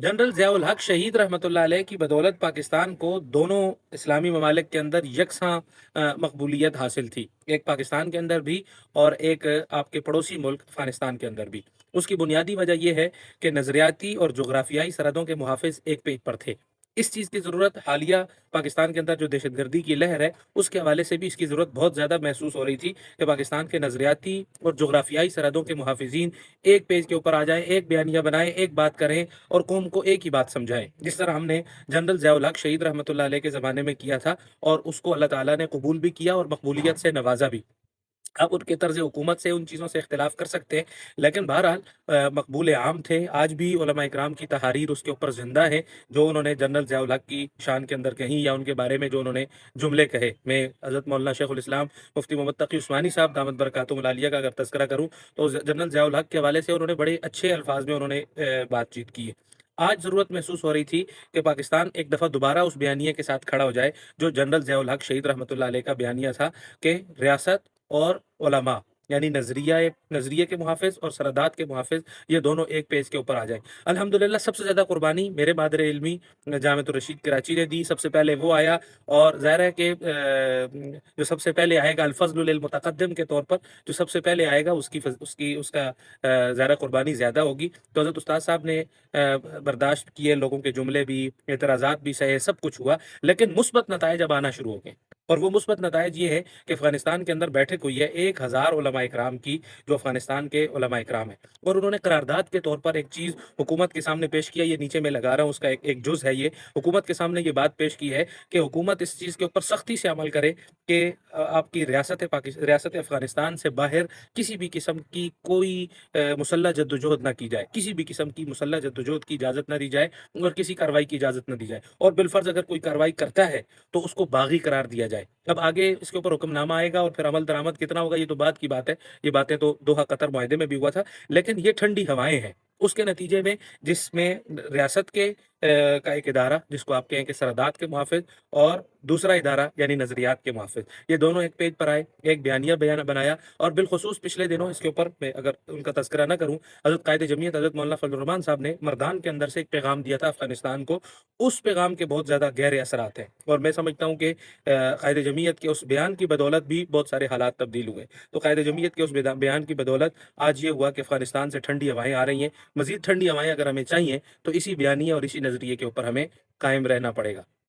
General Ziaul हक शहीद रहमतुल्लाह अलैह की बदौलत पाकिस्तान को दोनों इस्लामी ममालिक के अंदर यकसां मकबूलियत हासिल थी, एक पाकिस्तान के अंदर भी और एक आपके पड़ोसी मुल्क अफगानिस्तान के अंदर भी। उसकी बुनियादी वजह यह है कि नज़रियाती और जोग्राफियाई सरहदों के मुहाफ़िज़ एक पेज पर थे। इस चीज़ की ज़रूरत हालिया पाकिस्तान के अंदर जो दहशतगर्दी की लहर है, उसके हवाले से भी इसकी ज़रूरत बहुत ज़्यादा महसूस हो रही थी कि पाकिस्तान के नज़रियाती और जोग्राफियाई सरहदों के मुहाफ़िज़ीन एक पेज के ऊपर आ जाएँ, एक बयानिया बनाएँ, एक बात करें और कौम को एक ही बात समझाएं, जिस तरह हमने जनरल ज़ियाउल हक शहीद रहमतुल्लाह अलैह के ज़माने में किया था और उसको अल्लाह ताला ने कबूल भी किया और मकबूलियत से नवाजा भी। अब उनके तर्ज हुकूमत से उन चीज़ों से इख्तिलाफ कर सकते हैं, लेकिन बहरहाल मकबूल आम थे। आज भी उलमा इकराम की तहारीर उसके ऊपर ज़िंदा है, जो उन्होंने जनरल ज़ियाउल हक की शान के अंदर कहीं या उनके बारे में जो उन्होंने जुमले कहे। मैं हज़रत मौलाना शेखुल इस्लाम मुफ्ती मोहम्मद तकी उस्मानी साहब दामद बरकातुहुल आलिया का अगर तज़किरा करूँ, तो जनरल ज़ियाउल हक के हवाले से उन्होंने बड़े अच्छे अल्फाज में उन्होंने बातचीत की है। आज ज़रूरत महसूस हो रही थी कि पाकिस्तान एक दफ़ा दोबारा उस बयानिए के साथ खड़ा हो जाए, जो जनरल ज़ियाउल हक शहीद रहमतुल्लाह अलैह का बयानिया था कि रियासत और उलमा यानी नज़रिए के मुहाफ़िज़ और सरदात के मुहाफ़िज़, ये दोनों एक पेज के ऊपर आ जाएँ। अल्हम्दुलिल्लाह सबसे ज़्यादा कुर्बानी मेरे मादरे इल्मी जामिअतुर रशीद कराची ने दी, सबसे पहले वो आया और ज़ाहिर है कि जो सबसे पहले आएगा अल-फ़ज़्लु लिल मुतक़द्दिम के तौर पर, जो सबसे पहले आएगा उसका ज़्यादा कुर्बानी ज़्यादा होगी। तो हज़रत उस्ताद साहब ने बर्दाश्त किए, लोगों के जुमले भी, एतराज़ात भी सहे, सब कुछ हुआ, लेकिन मुस्बत नताइज अब आना शुरू हो गए। और वो मुस्बत नताइज ये है कि अफ़गानिस्तान के अंदर बैठक हुई है 1000 उलमा इकराम की, जो अफ़गानिस्तान के उलमा इकराम हैं, और उन्होंने करारदाद के तौर पर एक चीज़ हुकूमत के सामने पेश किया। ये नीचे मैं लगा रहा हूँ, उसका एक जुज़ है ये। हुकूमत के सामने ये बात पेश की है कि हुकूमत इस चीज़ के ऊपर सख्ती से अमल करे कि आपकी रियासत अफ़गानिस्तान से बाहर किसी भी किस्म की कोई मुसल्लह जद्दोजहद ना की जाए, किसी भी किस्म की मुसल्लह जद्दोजहद की इजाज़त ना दी जाए और किसी कार्रवाई की इजाज़त ना दी जाए, और बिलफ़र्ज़ अगर कोई कार्रवाई करता है तो उसको बागी करार दिया जाए। अब आगे इसके ऊपर हुक्मनामा आएगा और फिर अमल दरामद कितना होगा, ये तो बात की बात है। ये बातें तो दोहा कतर मुआहदे में भी हुआ था, लेकिन ये ठंडी हवाएं हैं। उसके नतीजे में जिसमें रियासत के का एक इदारा, जिसको आप कहें कि सरहदात के मुहाफ़िज़, और दूसरा इदारा यानी नज़रियात के मुहाफ़िज़, ये दोनों एक पेज पर आए, एक बयानिया बयान बनाया। और बिलखुसूस पिछले दिनों इसके ऊपर मैं अगर उनका तज़किरा ना करूँ, हज़रत कायद जमीयत हज़रत मौलाना फजलुर रहमान साहब ने मरदान के अंदर से एक पैगाम दिया था अफ़गानिस्तान को। उस पैगाम के बहुत ज़्यादा गहरे असरात हैं, और मैं समझता हूँ कि कायद जमीयत के उस बयान की बदौलत भी बहुत सारे हालात तब्दील हुए। तो कायद जमीयत के उस बयान की बदौलत आज ये हुआ कि अफ़गानिस्तान से ठंडी हवाएँ आ रही हैं। मज़ीद ठंडी हवाएँ अगर हमें चाहिए, तो इसी बयानिया और इसी नज़रिए के ऊपर हमें कायम रहना पड़ेगा।